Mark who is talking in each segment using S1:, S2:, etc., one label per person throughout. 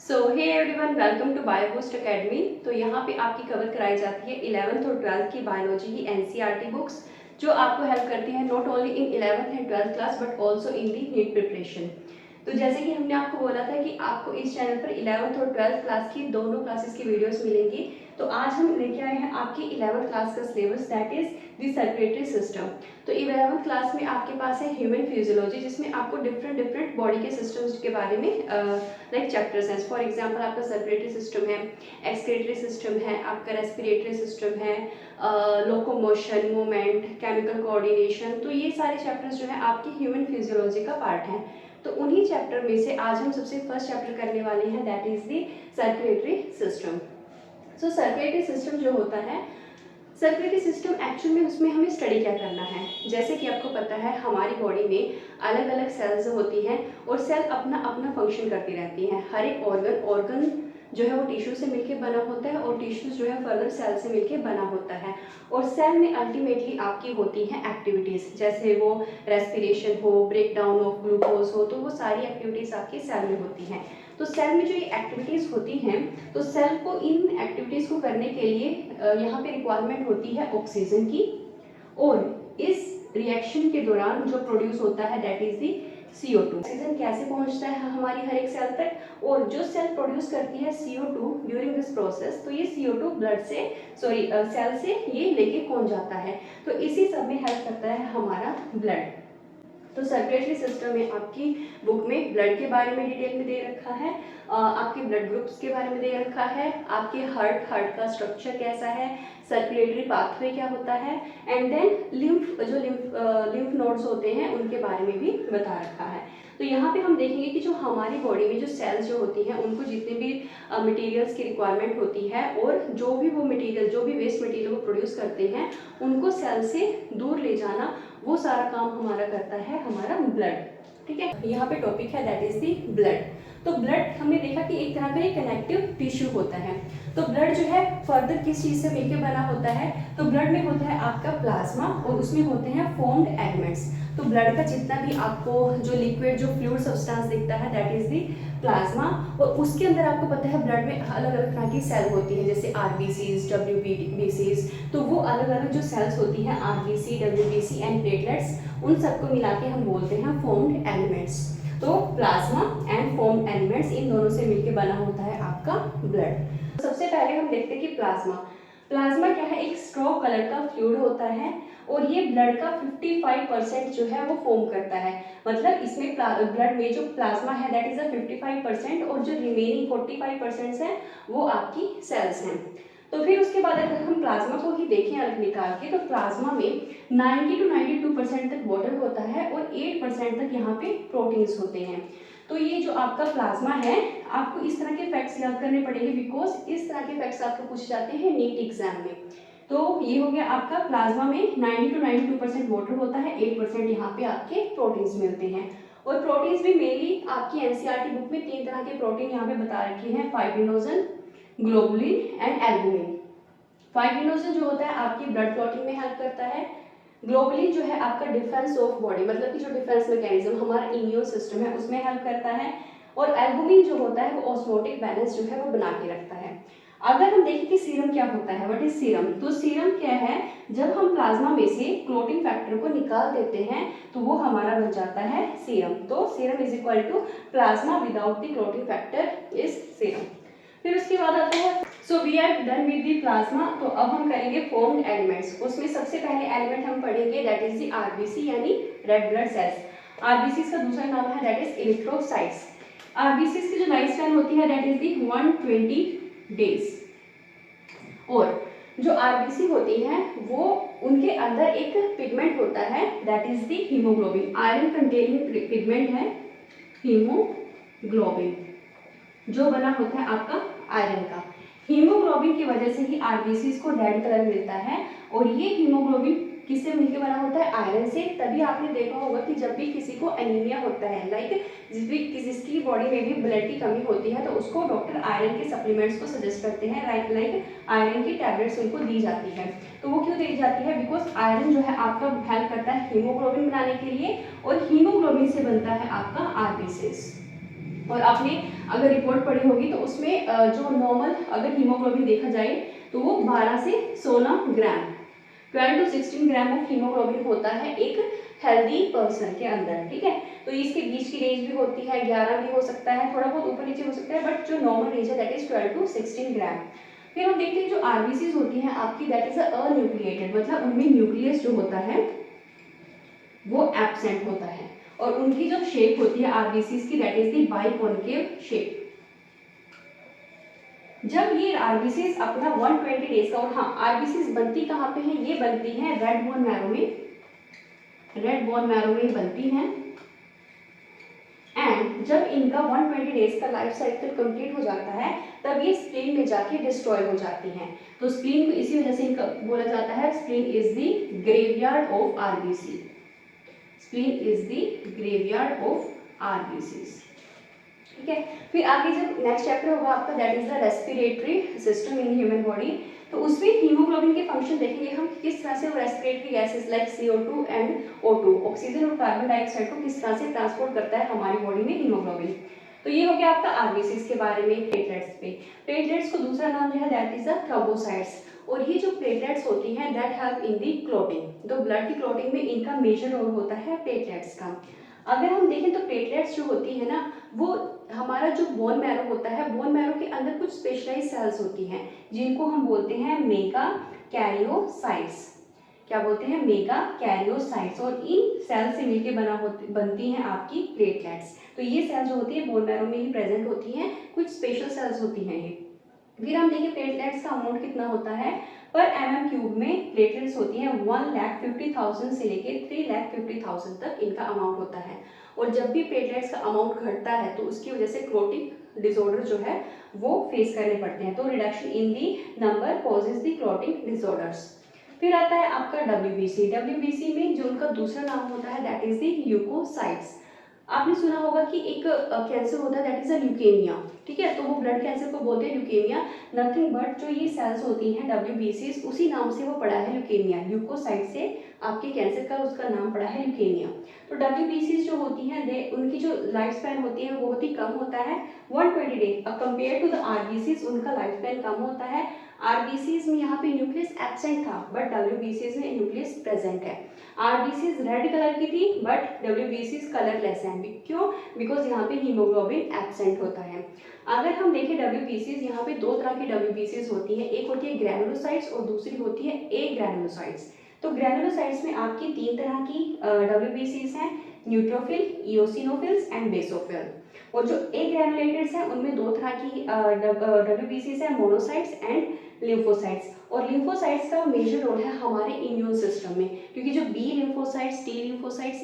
S1: So hey everyone, welcome to Bioboost academy. तो यहाँ पे आपकी कवर कराई जाती है 11th और 12th की बायोलॉजी की एनसीईआरटी बुक्स, जो आपको हेल्प करती है not only in 11th and 12th class but also in the NEET preparation. तो जैसे कि हमने आपको बोला था कि आपको इस चैनल पर 11th और 12th क्लास की दोनों क्लासेस की वीडियोस मिलेंगी। तो आज हम लेके आए हैं आपकी 11th क्लास का syllabus, that is the circulatory system. तो 11th क्लास में आपके पास है ह्यूमन फिजियोलॉजी, जिसमें आपको डिफरेंट बॉडी के सिस्टम्स के बारे में लाइक चैप्टर्स हैं। फॉर एग्जांपल आपका सर्कुलेटरी सिस्टम है, एक्सक्रीटरी सिस्टम है, आपका रेस्पिरेटरी सिस्टम है, लोकोमोशन, मूवमेंट, केमिकल कोऑर्डिनेशन। तो ये सारे चैप्टर्स जो है आपकी ह्यूमन फिजियोलॉजी का पार्ट है। तो उन्हीं चैप्टर में से आज हम सबसे फर्स्ट चैप्टर करने वाले हैं, that is the circulatory system. So circulatory system जो होता है, सर्कुलेटरी सिस्टम एक्चुअल में उसमें हमें स्टडी क्या करना है। जैसे कि आपको पता है हमारी बॉडी में अलग अलग सेल्स होती हैं और सेल अपना अपना फंक्शन करती रहती हैं। हर एक ऑर्गन जो है वो टिश्यू से मिलके बना होता है और टिश्यूज जो है फर्दर सेल से मिलके बना होता है। और सेल में अल्टीमेटली आपकी होती हैं एक्टिविटीज़, जैसे वो रेस्पिरेशन हो, ब्रेक डाउन ऑफ ग्लूकोज हो, तो वो सारी एक्टिविटीज़ आपकी सेल में होती हैं। तो सेल में जो ये एक्टिविटीज़ होती हैं, तो सेल को इन एक्टिविटीज़ को करने के लिए यहाँ पे रिक्वायरमेंट होती है ऑक्सीजन की। और इस रिएक्शन के दौरान जो प्रोड्यूस होता है that is the CO2। Oxygen कैसे पहुंचता है हमारी हर एक सेल तक, और जो सेल प्रोड्यूस करती है CO2 ड्यूरिंग दिस प्रोसेस, तो ये CO2 ब्लड से सेल से ये लेके पहुंच जाता है। तो इसी सब में हेल्प करता है हमारा ब्लड। तो सर्कुलेटरी सिस्टम में आपकी बुक में ब्लड के बारे में डिटेल में दे रखा है, आपके ब्लड ग्रुप्स के बारे में दे रखा है, आपके हार्ट का स्ट्रक्चर कैसा है, सर्कुलेटरी पाथवे क्या होता है, एंड देन लिम्फ नोड्स होते हैं उनके बारे में भी बता रखा है। तो यहाँ पे हम देखेंगे कि जो हमारी बॉडी में जो सेल्स जो होती हैं उनको जितने भी मटेरियल्स की रिक्वायरमेंट होती है, और जो भी वेस्ट मटेरियल वो प्रोड्यूस करते हैं उनको सेल से दूर ले जाना, वो सारा काम हमारा करता है हमारा ब्लड। ठीक है, यहाँ पे टॉपिक है दैट इज दी ब्लड। तो ब्लड हमने देखा कि एक तरह का एक कनेक्टिव टिश्यू होता है। तो ब्लड जो है फर्दर किस चीज से मिलकर बना होता है, तो ब्लड में होता है आपका प्लाज्मा और उसमें होते हैं फॉर्म्ड एलिमेंट्स। तो ब्लड का जितना भी आपको जो लिक्विड जो फ्लूइड सब्सटेंस दिखता है दैट इज दी प्लाज्मा। और उसके अंदर आपको पता है ब्लड में अलग अलग तरह की सेल होती है, जैसे RBCs, WBCs। तो वो अलग अलग जो सेल्स होती हैं RBC, WBC एंड प्लेटलेट्स, उन सबको मिला के हम बोलते हैं फॉर्म्ड एलिमेंट्स। तो प्लाज्मा एंड फॉर्म्ड एलिमेंट्स, इन दोनों से मिलकर बना होता है आपका ब्लड। सबसे पहले हम देखते हैं कि प्लाज्मा क्या है, एक स्ट्रॉ कलर का फ्लूइड होता है और ये ब्लड का 55% जो है वो फॉर्म करता है। मतलब इसमें ब्लड में जो प्लाज्मा है दैट इज 55% और जो रिमेनिंग 45% है वो आपकी सेल्स हैं। तो फिर उसके बाद अगर हम प्लाज्मा को ही देखें अलग निकाल के, तो प्लाज्मा में 90 to 92% तक वाटर होता है और 8% तक यहाँ पे प्रोटीन्स होते हैं। तो ये जो आपका प्लाज्मा है, आपको इस तरह के फैक्ट्स याद करने पड़ेंगे बिकॉज इस तरह के फैक्ट्स आपको पूछे जाते हैं नीट एग्जाम में। तो ये हो गया आपका प्लाज्मा में 90 to 92% वाटर होता है, 8% यहाँ पे आपके प्रोटीन्स मिलते हैं। और प्रोटीन्स भी मेनली आपकी एनसीईआरटी बुक में 3 तरह के प्रोटीन यहाँ पे बता रखे हैं, fibrinogen, globulin and albumin. Fibrinogen जो होता है आपकी ब्लड क्लॉटिंग में हेल्प करता है। ग्लोबुलिन जो है आपका डिफेंस ऑफ बॉडी, मतलब कि जो डिफेंस मैकेनिज्म हमारा इम्यून सिस्टम है उसमें हेल्प करता है। और एल्बुमिन जो होता है वो ऑस्मोटिक बैलेंस जो है वो बना के रखता है। अगर हम देखें कि सीरम क्या होता है, व्हाट इज सीरम, तो सीरम क्या है, जब हम प्लाज्मा में से क्लोटिंग फैक्टर को निकाल देते हैं तो वो हमारा बन जाता है सीरम। तो serum is equal to plasma without the clotting factor is serum. फिर उसके बाद आता है, so we are done with the plasma. तो अब हम करेंगे फॉर्म्ड एलिमेंट्स। उसमें सबसे पहले एलिमेंट हम पढ़ेंगे दैट इज द RBC यानी रेड ब्लड सेल्स। RBCs का दूसरा नाम है दैट इज इरिथ्रोसाइट्स। RBCs की जो लाइफ स्पैन होती है दैट इज द 120 डेज। और जो RBC होती है वो उनके अंदर एक पिगमेंट होता है that is the haemoglobin. Iron containing pigment है हीमोग्लोबिन, जो बना होता है आपका आयरन का। हीमोग्लोबिन की वजह से ही RBCs को रेड कलर मिलता है। और ये हीमोग्लोबिन किससे मिलकर बना होता है, आयरन से। तभी आपने देखा होगा कि जब भी किसी को एनीमिया होता है, लाइक जिसकी बॉडी में भी ब्लड की कमी होती है, तो उसको डॉक्टर आयरन के सप्लीमेंट्स को सजेस्ट करते हैं, लाइक आयरन की टैबलेट्स उनको दी जाती है। तो वो क्यों दी जाती है, बिकॉज आयरन जो है आपका हेल्प करता है हीमोग्लोबिन बनाने के लिए, और हीमोग्लोबिन से बनता है आपका RBCs। और आपने अगर रिपोर्ट पढ़ी होगी तो उसमें जो नॉर्मल अगर हीमोग्लोबिन देखा जाए तो वो 12 से 16 ग्राम, 12 to 16 ग्राम ऑफ हीमोग्लोबिन होता है एक हेल्दी पर्सन के अंदर, ठीक है। तो इसके बीच की रेंज भी होती है, 11 भी हो सकता है, थोड़ा बहुत ऊपर नीचे हो सकता है, बट जो नॉर्मल रेंज है दैट इज 12 to 16 ग्राम। फिर हम देखते हैं जो आरबीसीज होती हैं आपकी, दैट इज अन्यूक्लिएटेड, मतलब उनमें न्यूक्लियस जो होता है वो एब्सेंट होता है, और उनकी जो शेप होती है आरबीसीज की, दैट इज द बाइकॉन्केव शेप। जब ये आरबीसीज अपना 120 डेज का, और हाँ आरबीसीज बनती कहाँ पे है, ये बनती है रेड बोन मैरो में, रेड बोन मैरो में बनती हैं। एंड जब इनका 120 डेज का लाइफ साइकिल कंप्लीट हो जाता है तब ये स्प्लीन में जाके डिस्ट्रॉय हो जाती हैं। तो स्प्लीन को इसी वजह से इनका बोला जाता है spleen is the graveyard of RBC, spleen is the graveyard of RBCs, ठीक है। फिर आगे जब नेक्स्ट चैप्टर होगा आपका, that is the respiratory system in human body, तो उसमें हीमोग्लोबिन के फंक्शन देखेंगे हम, किस तरह से वो respiratory gases like CO2 and O2, oxygen और कार्बन डाइऑक्साइड को किस तरह से ट्रांसपोर्ट करता है हमारी बॉडी में हीमोग्लोबिन। तो ये हो गया आपका आरबीसीज के बारे में। प्लेटलेट्स पे, प्लेटलेट्स को दूसरा नाम जो है दैट इज द थ्रोम्बोसाइट्स, और ये जो प्लेटलेट्स होती हैं that help in the clotting, तो ब्लड की क्लॉटिंग में इनका मेजर रोल होता है प्लेटलेट्स का। अगर हम देखें तो प्लेटलेट्स जो होती है ना, वो हमारा जो बोन मैरो होता है, बोन मैरो के अंदर कुछ स्पेशलाइज सेल्स होती हैं जिनको हम बोलते हैं मेगा कैरियोसाइट्स। क्या बोलते हैं? मेगा कैरियोसाइट्स, और इन सेल से मिलके बनती हैं आपकी प्लेटलेट्स। तो ये सेल जो होती है बोन मैरो में ही प्रेजेंट होती हैं, कुछ स्पेशल सेल्स होती हैं ये। फिर हम देखिए प्लेटलेट्स का अमाउंट कितना होता है पर mm³ में, प्लेटलेट्स होती हैं 1,50,000 से लेके 3,50,000 तक इनका अमाउंट होता है। और जब भी प्लेटलेट्स का अमाउंट घटता है तो उसकी वजह से क्लॉटिंग डिसऑर्डर जो है वो फेस करने पड़ते हैं। तो reduction in the number causes the clotting disorders. फिर आता है आपका WBC। WBC में जो उनका दूसरा नाम होता है दैट इज दी ल्यूकोसाइट्स। आपने सुना होगा कि एक कैंसर होता है दैट इज अ ल्यूकेमिया, ठीक है, तो वो ब्लड कैंसर को बोलते हैं ल्यूकेमिया। नथिंग बट जो ये सेल्स होती हैं WBCs, उसी नाम से वो पड़ा है ल्यूकेमिया, ल्यूकोसाइट से आपके कैंसर का उसका नाम पड़ा है ल्यूकेमिया। तो WBCs जो होती हैं उनकी जो लाइफ स्पैन होती है वो बहुत ही कम होता है, 120 डेज। अब कंपेयर टू द RBCs उनका लाइफ स्पैन कम होता है। RBCs में यहाँ पे न्यूक्लियस एब्सेंट था बट WBCs में न्यूक्लियस प्रेजेंट है। RBCs रेड कलर की थी बट WBCs कलरलेस हैं। क्यों? बिकॉज यहाँ पे हीमोग्लोबिन एब्सेंट होता है। अगर हम देखें WBCs, यहाँ पे दो तरह की WBCs होती है, एक होती है ग्रैनुलोसाइट्स और दूसरी होती है एग्रैनुलोसाइट्स। तो ग्रैनुलोसाइट्स में आपकी तीन तरह की WBCs हैं, न्यूट्रोफिल, इओसिनोफिल्स एंड बेसोफिल। और जो एग्रैनुलेटेड्स हैं उनमें दो तरह की WBCs हैं, मोनोसाइट्स एंड लिम्फोसाइट्स। और लिम्फोसाइट्स का मेजर रोल है हमारे इम्यून सिस्टम में, क्योंकि जो बी लिम्फोसाइट्स, टी लिम्फोसाइट्स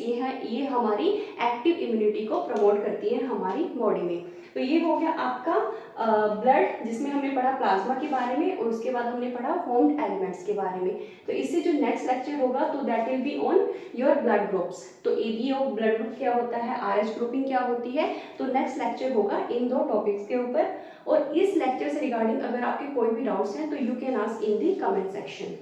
S1: ये हमारी एक्टिव इम्यूनिटी को प्रमोट करती है हमारी बॉडी में। तो ये हो गया आपका ब्लड, जिसमें हमने पढ़ा प्लाज्मा के बारे में, और उसके बाद हमने पढ़ा फॉर्म्ड एलिमेंट्स के बारे में। तो इससे जो नेक्स्ट लेक्चर होगा तो that will be on your blood groups. तो AB ऑफ ब्लड ग्रुप क्या होता है, RH ग्रुपिंग क्या होती है, तो नेक्स्ट लेक्चर होगा इन दो टॉपिक्स के ऊपर। और इस लेक्चर से रिगार्डिंग अगर आपके कोई भी डाउट्स हैं तो you can ask in the comment section.